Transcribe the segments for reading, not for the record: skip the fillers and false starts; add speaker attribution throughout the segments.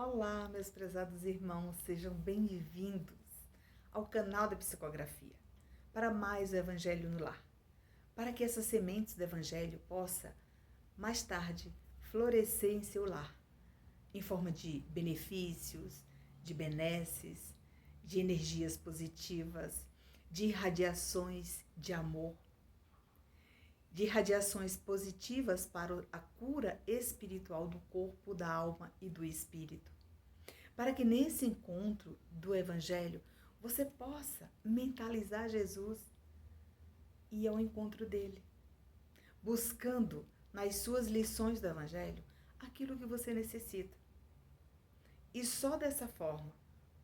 Speaker 1: Olá, meus prezados irmãos, sejam bem-vindos ao canal da Psicografia para mais o Evangelho no Lar, para que essas sementes do Evangelho possa, mais tarde, florescer em seu lar, em forma de benefícios, de benesses, de energias positivas, de irradiações de amor, de radiações positivas para a cura espiritual do corpo, da alma e do espírito. Para que nesse encontro do Evangelho você possa mentalizar Jesus e ir ao encontro dele, buscando nas suas lições do Evangelho aquilo que você necessita. E só dessa forma,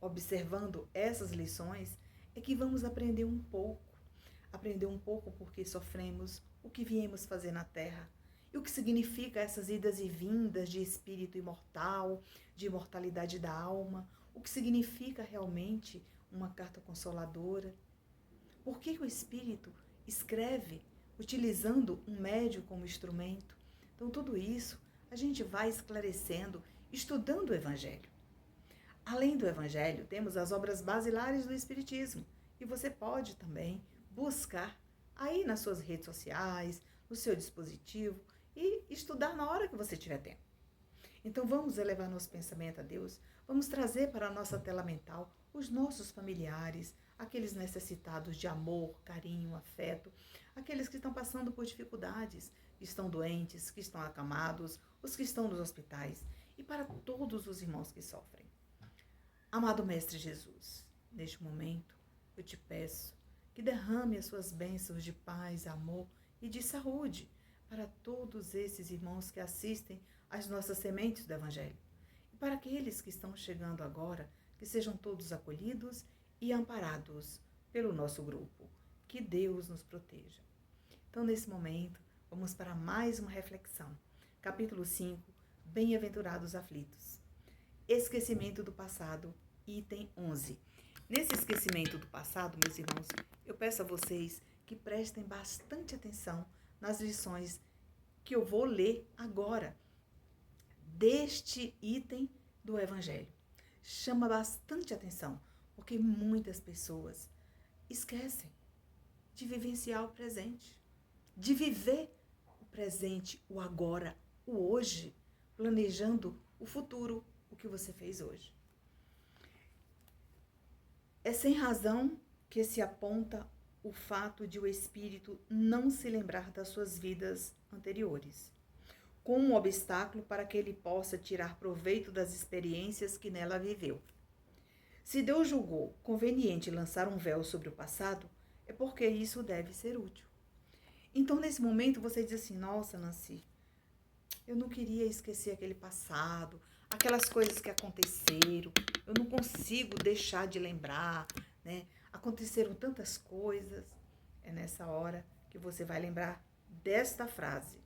Speaker 1: observando essas lições, é que vamos aprender um pouco porque sofremos, o que viemos fazer na Terra, e o que significa essas idas e vindas de espírito imortal, de imortalidade da alma, o que significa realmente uma carta consoladora. Por que o espírito escreve utilizando um médium como instrumento? Então tudo isso a gente vai esclarecendo, estudando o Evangelho. Além do Evangelho, temos as obras basilares do Espiritismo, e você pode também buscar aí nas suas redes sociais, no seu dispositivo e estudar na hora que você tiver tempo. Então vamos elevar nosso pensamento a Deus, vamos trazer para a nossa tela mental os nossos familiares, aqueles necessitados de amor, carinho, afeto, aqueles que estão passando por dificuldades, que estão doentes, que estão acamados, os que estão nos hospitais, e para todos os irmãos que sofrem. Amado Mestre Jesus, neste momento eu te peço que derrame as suas bênçãos de paz, amor e de saúde para todos esses irmãos que assistem às nossas sementes do Evangelho. E para aqueles que estão chegando agora, que sejam todos acolhidos e amparados pelo nosso grupo. Que Deus nos proteja. Então, nesse momento, vamos para mais uma reflexão. Capítulo 5, Bem-aventurados aflitos. Esquecimento do passado, item 11. Nesse esquecimento do passado, meus irmãos, eu peço a vocês que prestem bastante atenção nas lições que eu vou ler agora deste item do Evangelho. Chama bastante atenção, porque muitas pessoas esquecem de vivenciar o presente, de viver o presente, o agora, o hoje, planejando o futuro, o que você fez hoje. É sem razão que se aponta o fato de o espírito não se lembrar das suas vidas anteriores, como um obstáculo para que ele possa tirar proveito das experiências que nela viveu. Se Deus julgou conveniente lançar um véu sobre o passado, é porque isso deve ser útil. Então, nesse momento, você diz assim: nossa, Nancy, eu não queria esquecer aquele passado, aquelas coisas que aconteceram, eu não consigo deixar de lembrar, né? Aconteceram tantas coisas. É nessa hora que você vai lembrar desta frase.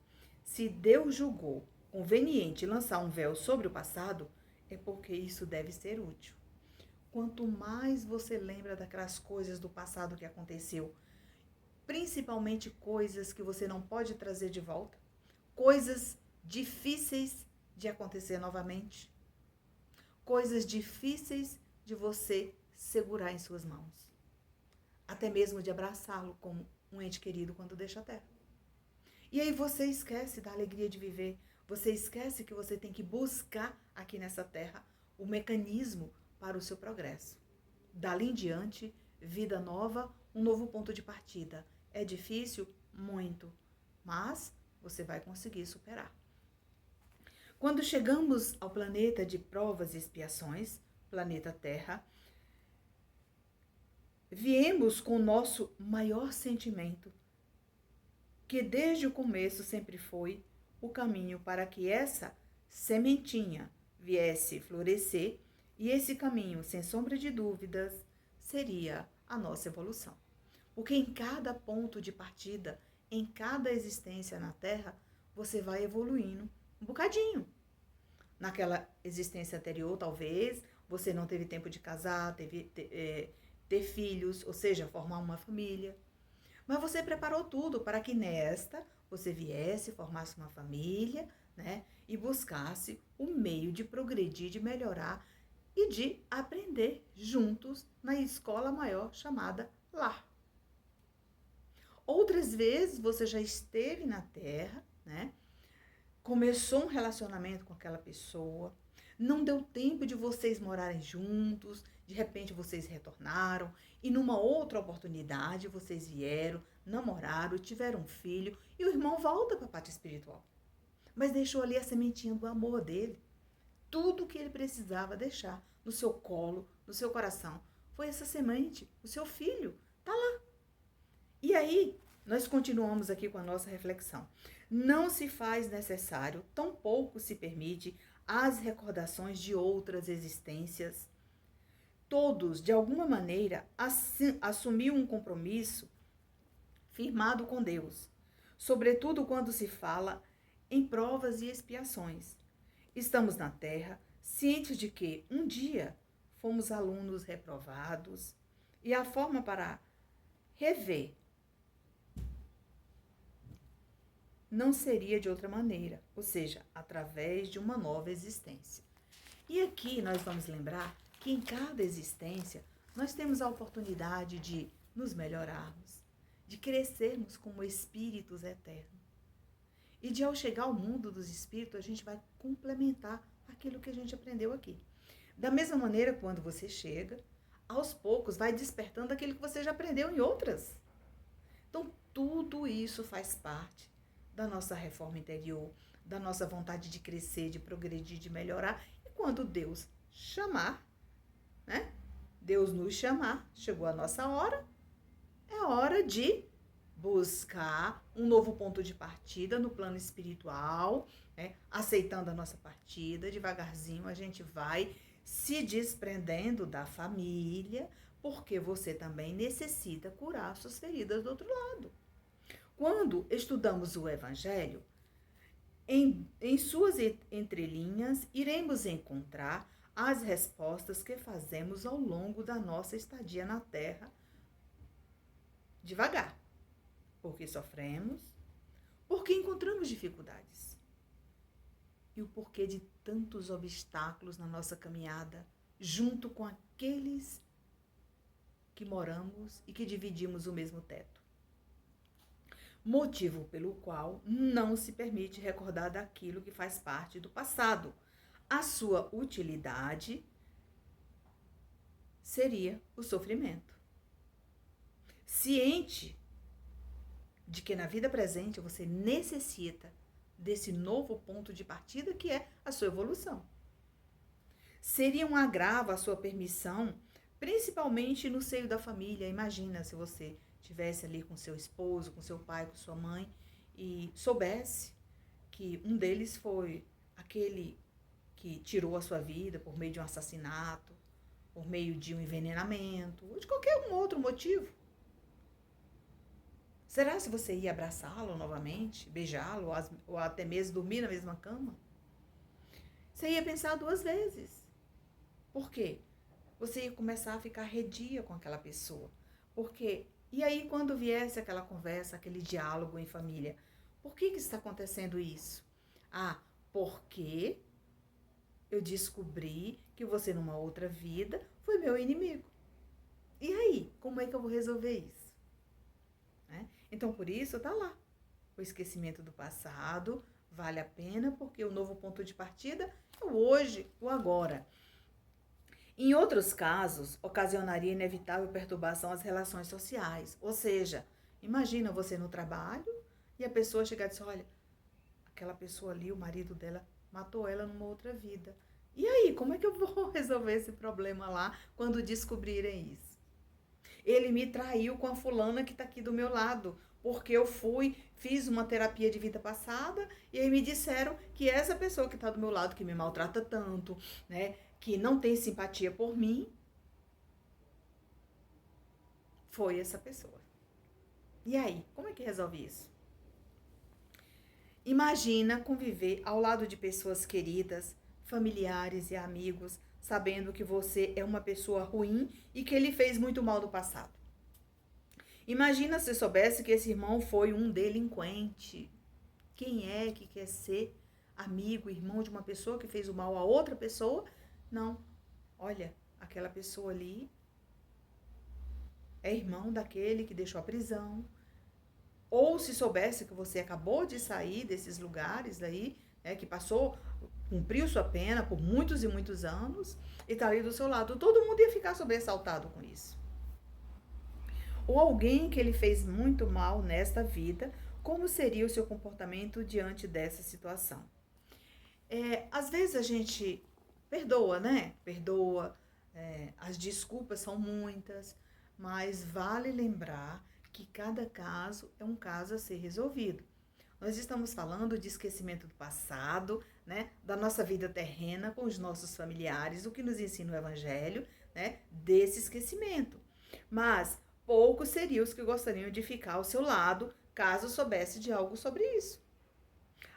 Speaker 1: Se Deus julgou conveniente lançar um véu sobre o passado, é porque isso deve ser útil. Quanto mais você lembra daquelas coisas do passado que aconteceu, principalmente coisas que você não pode trazer de volta, coisas difíceis de acontecer novamente, coisas difíceis de você segurar em suas mãos, até mesmo de abraçá-lo como um ente querido quando deixa a terra. E aí você esquece da alegria de viver, você esquece que você tem que buscar aqui nessa terra o mecanismo para o seu progresso. Dali em diante, vida nova, um novo ponto de partida. É difícil? Muito, mas você vai conseguir superar. Quando chegamos ao planeta de provas e expiações, planeta Terra, viemos com o nosso maior sentimento, que desde o começo sempre foi o caminho para que essa sementinha viesse florescer, e esse caminho, sem sombra de dúvidas, seria a nossa evolução. Porque em cada ponto de partida, em cada existência na Terra, você vai evoluindo um bocadinho. Naquela existência anterior, talvez, você não teve tempo de casar, ter filhos, ou seja, formar uma família. Mas você preparou tudo para que nesta você viesse, formasse uma família, né? E buscasse o meio de progredir, de melhorar e de aprender juntos na escola maior chamada lar. Outras vezes você já esteve na Terra, né? Começou um relacionamento com aquela pessoa, não deu tempo de vocês morarem juntos, de repente vocês retornaram e numa outra oportunidade vocês vieram, namoraram, tiveram um filho e o irmão volta para a parte espiritual. Mas deixou ali a sementinha do amor dele. Tudo o que ele precisava deixar no seu colo, no seu coração, foi essa semente, o seu filho, tá lá. E aí, nós continuamos aqui com a nossa reflexão. Não se faz necessário, tampouco se permite as recordações de outras existências. Todos, de alguma maneira, assumiram um compromisso firmado com Deus, sobretudo quando se fala em provas e expiações. Estamos na Terra, cientes de que um dia fomos alunos reprovados e a forma para rever não seria de outra maneira, ou seja, através de uma nova existência. E aqui nós vamos lembrar que em cada existência nós temos a oportunidade de nos melhorarmos, de crescermos como espíritos eternos. E de ao chegar ao mundo dos espíritos, a gente vai complementar aquilo que a gente aprendeu aqui. Da mesma maneira, quando você chega, aos poucos vai despertando aquilo que você já aprendeu em outras. Então, tudo isso faz parte da nossa reforma interior, da nossa vontade de crescer, de progredir, de melhorar. E quando Deus chamar, né? Deus nos chamar, chegou a nossa hora, é hora de buscar um novo ponto de partida no plano espiritual, né? Aceitando a nossa partida, devagarzinho a gente vai se desprendendo da família, porque você também necessita curar suas feridas do outro lado. Quando estudamos o Evangelho, em suas entrelinhas, iremos encontrar as respostas que fazemos ao longo da nossa estadia na Terra, devagar, porque sofremos, porque encontramos dificuldades e o porquê de tantos obstáculos na nossa caminhada, junto com aqueles que moramos e que dividimos o mesmo teto. Motivo pelo qual não se permite recordar daquilo que faz parte do passado. A sua utilidade seria o sofrimento. Ciente de que na vida presente você necessita desse novo ponto de partida que é a sua evolução. Seria um agravo a sua permissão, principalmente no seio da família. Imagina se você estivesse ali com seu esposo, com seu pai, com sua mãe e soubesse que um deles foi aquele que tirou a sua vida por meio de um assassinato, por meio de um envenenamento, ou de qualquer um outro motivo. Será se você ia abraçá-lo novamente, beijá-lo, ou até mesmo dormir na mesma cama? Você ia pensar duas vezes. Por quê? Você ia começar a ficar arredia com aquela pessoa. Porque, e aí quando viesse aquela conversa, aquele diálogo em família, por que está acontecendo isso? Ah, porque eu descobri que você numa outra vida foi meu inimigo. E aí, como é que eu vou resolver isso? Né? Então, por isso, tá lá. O esquecimento do passado vale a pena, porque o novo ponto de partida é o hoje, o agora. Em outros casos, ocasionaria inevitável perturbação às relações sociais. Ou seja, imagina você no trabalho e a pessoa chegar e dizer, olha, aquela pessoa ali, o marido dela, matou ela numa outra vida. E aí, como é que eu vou resolver esse problema lá quando descobrirem isso? Ele me traiu com a fulana que está aqui do meu lado, porque eu fiz uma terapia de vida passada e aí me disseram que essa pessoa que está do meu lado, que me maltrata tanto, né, que não tem simpatia por mim, foi essa pessoa. E aí, como é que resolve isso? Imagina conviver ao lado de pessoas queridas, familiares e amigos, sabendo que você é uma pessoa ruim e que ele fez muito mal no passado. Imagina se soubesse que esse irmão foi um delinquente. Quem é que quer ser amigo, irmão de uma pessoa que fez o mal a outra pessoa. Não. Olha, aquela pessoa ali é irmão daquele que deixou a prisão. Ou se soubesse que você acabou de sair desses lugares aí, né, que cumpriu sua pena por muitos e muitos anos, e está ali do seu lado, todo mundo ia ficar sobressaltado com isso. Ou alguém que ele fez muito mal nesta vida, como seria o seu comportamento diante dessa situação? Às vezes a gente perdoa, né? Perdoa, as desculpas são muitas, mas vale lembrar que cada caso é um caso a ser resolvido. Nós estamos falando de esquecimento do passado, né? Da nossa vida terrena com os nossos familiares, o que nos ensina o Evangelho, né? Desse esquecimento. Mas poucos seriam os que gostariam de ficar ao seu lado, caso soubesse de algo sobre isso.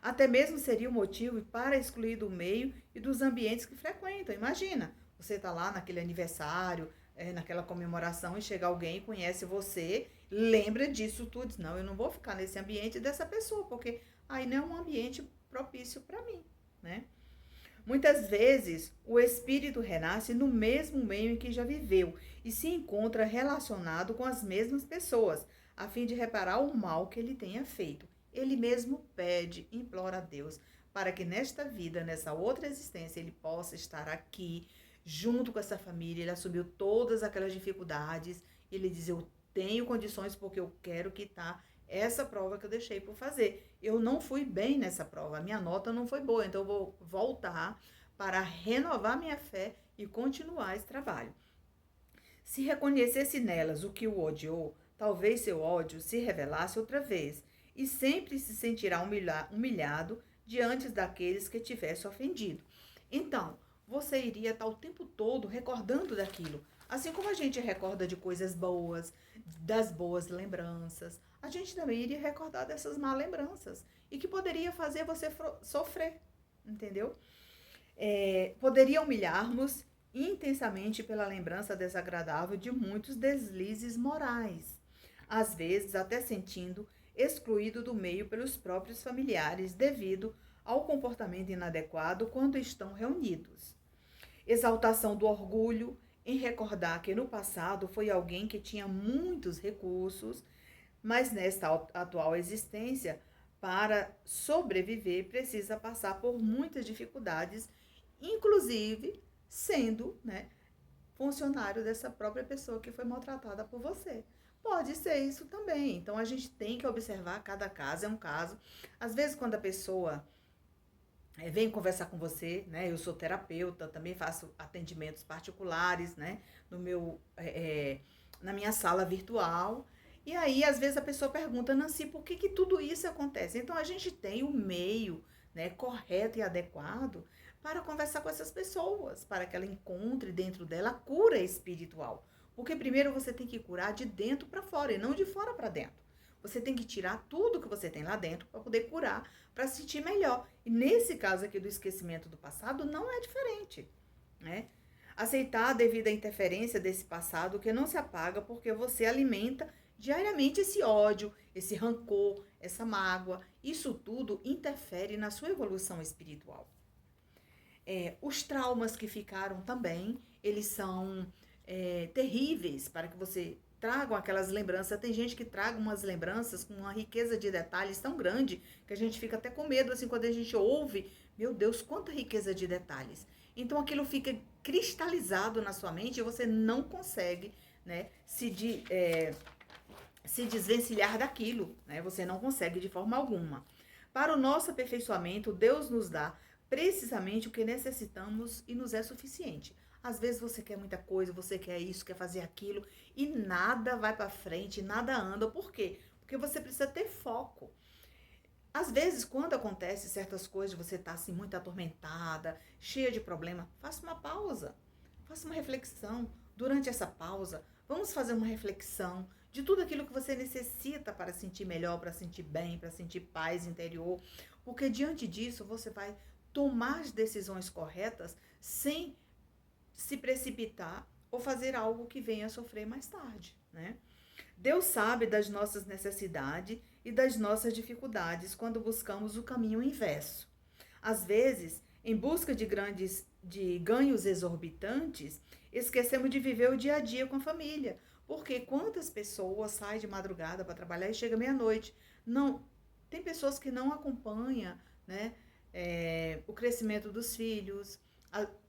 Speaker 1: Até mesmo seria um motivo para excluir do meio e dos ambientes que frequentam. Imagina, você está lá naquele aniversário, naquela comemoração, e chega alguém, conhece você, lembra disso tudo, diz, não, eu não vou ficar nesse ambiente dessa pessoa, porque aí não é um ambiente propício para mim, né? Muitas vezes, o espírito renasce no mesmo meio em que já viveu e se encontra relacionado com as mesmas pessoas, a fim de reparar o mal que ele tenha feito. Ele mesmo pede, implora a Deus, para que nesta vida, nessa outra existência, ele possa estar aqui, junto com essa família. Ele assumiu todas aquelas dificuldades, e ele diz, eu tenho condições porque eu quero quitar essa prova que eu deixei por fazer. Eu não fui bem nessa prova, a minha nota não foi boa, então eu vou voltar para renovar minha fé e continuar esse trabalho. Se reconhecesse nelas o que o odiou, talvez seu ódio se revelasse outra vez, e sempre se sentirá humilhado diante daqueles que tivesse ofendido. Então, você iria estar o tempo todo recordando daquilo. Assim como a gente recorda de coisas boas, das boas lembranças, a gente também iria recordar dessas más lembranças e que poderia fazer você sofrer, entendeu? Poderia humilhar-nos intensamente pela lembrança desagradável de muitos deslizes morais, às vezes até sentindo excluído do meio pelos próprios familiares devido ao comportamento inadequado quando estão reunidos. Exaltação do orgulho em recordar que no passado foi alguém que tinha muitos recursos, mas nesta atual existência, para sobreviver, precisa passar por muitas dificuldades, inclusive sendo, né, funcionário dessa própria pessoa que foi maltratada por você. Pode ser isso também. Então, a gente tem que observar, cada caso é um caso. Às vezes, quando a pessoa vem conversar com você, né? Eu sou terapeuta, também faço atendimentos particulares, né? Na minha sala virtual. E aí, às vezes, a pessoa pergunta, Nancy, por que tudo isso acontece? Então, a gente tem o meio, né, correto e adequado para conversar com essas pessoas, para que ela encontre dentro dela a cura espiritual. Porque primeiro você tem que curar de dentro para fora e não de fora para dentro. Você tem que tirar tudo que você tem lá dentro para poder curar, para se sentir melhor. E nesse caso aqui do esquecimento do passado, não é diferente, né? Aceitar a devida interferência desse passado que não se apaga porque você alimenta diariamente esse ódio, esse rancor, essa mágoa. Isso tudo interfere na sua evolução espiritual. Os traumas que ficaram também, eles são terríveis para que você tragam aquelas lembranças. Tem gente que traga umas lembranças com uma riqueza de detalhes tão grande que a gente fica até com medo, assim, quando a gente ouve, meu Deus, quanta riqueza de detalhes. Então aquilo fica cristalizado na sua mente e você não consegue, né, se desvencilhar daquilo, né? Você não consegue de forma alguma. Para o nosso aperfeiçoamento, Deus nos dá precisamente o que necessitamos e nos é suficiente. Às vezes você quer muita coisa, você quer isso, quer fazer aquilo e nada vai para frente, nada anda. Por quê? Porque você precisa ter foco. Às vezes, quando acontece certas coisas, você está assim muito atormentada, cheia de problema, faça uma pausa, faça uma reflexão. Durante essa pausa, vamos fazer uma reflexão de tudo aquilo que você necessita para sentir melhor, para sentir bem, para sentir paz interior. Porque diante disso, você vai tomar as decisões corretas sem se precipitar ou fazer algo que venha a sofrer mais tarde, né? Deus sabe das nossas necessidades e das nossas dificuldades quando buscamos o caminho inverso. Às vezes, em busca de ganhos exorbitantes, esquecemos de viver o dia a dia com a família. Porque quantas pessoas saem de madrugada para trabalhar e chegam meia-noite? Não, tem pessoas que não acompanham, né, o crescimento dos filhos,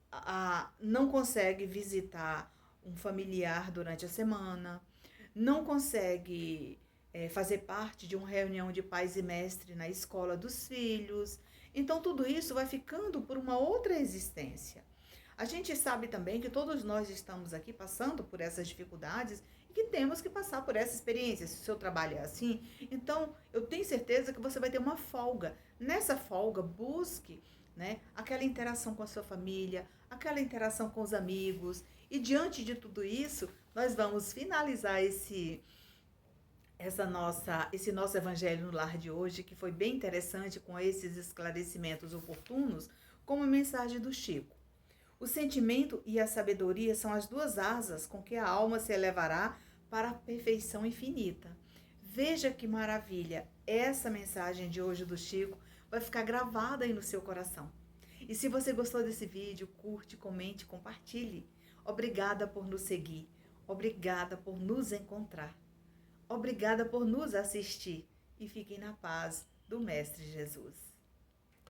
Speaker 1: a, não consegue visitar um familiar durante a semana, não consegue fazer parte de uma reunião de pais e mestre na escola dos filhos. Então, tudo isso vai ficando por uma outra existência. A gente sabe também que todos nós estamos aqui passando por essas dificuldades e que temos que passar por essa experiência. Se o seu trabalho é assim, então eu tenho certeza que você vai ter uma folga. Nessa folga, busque, né, aquela interação com a sua família, aquela interação com os amigos. E diante de tudo isso, nós vamos finalizar esse nosso Evangelho no Lar de hoje, que foi bem interessante com esses esclarecimentos oportunos, com uma mensagem do Chico. O sentimento e a sabedoria são as duas asas com que a alma se elevará para a perfeição infinita. Veja que maravilha! Essa mensagem de hoje do Chico vai ficar gravada aí no seu coração. E se você gostou desse vídeo, curte, comente, compartilhe. Obrigada por nos seguir. Obrigada por nos encontrar. Obrigada por nos assistir. E fiquem na paz do Mestre Jesus.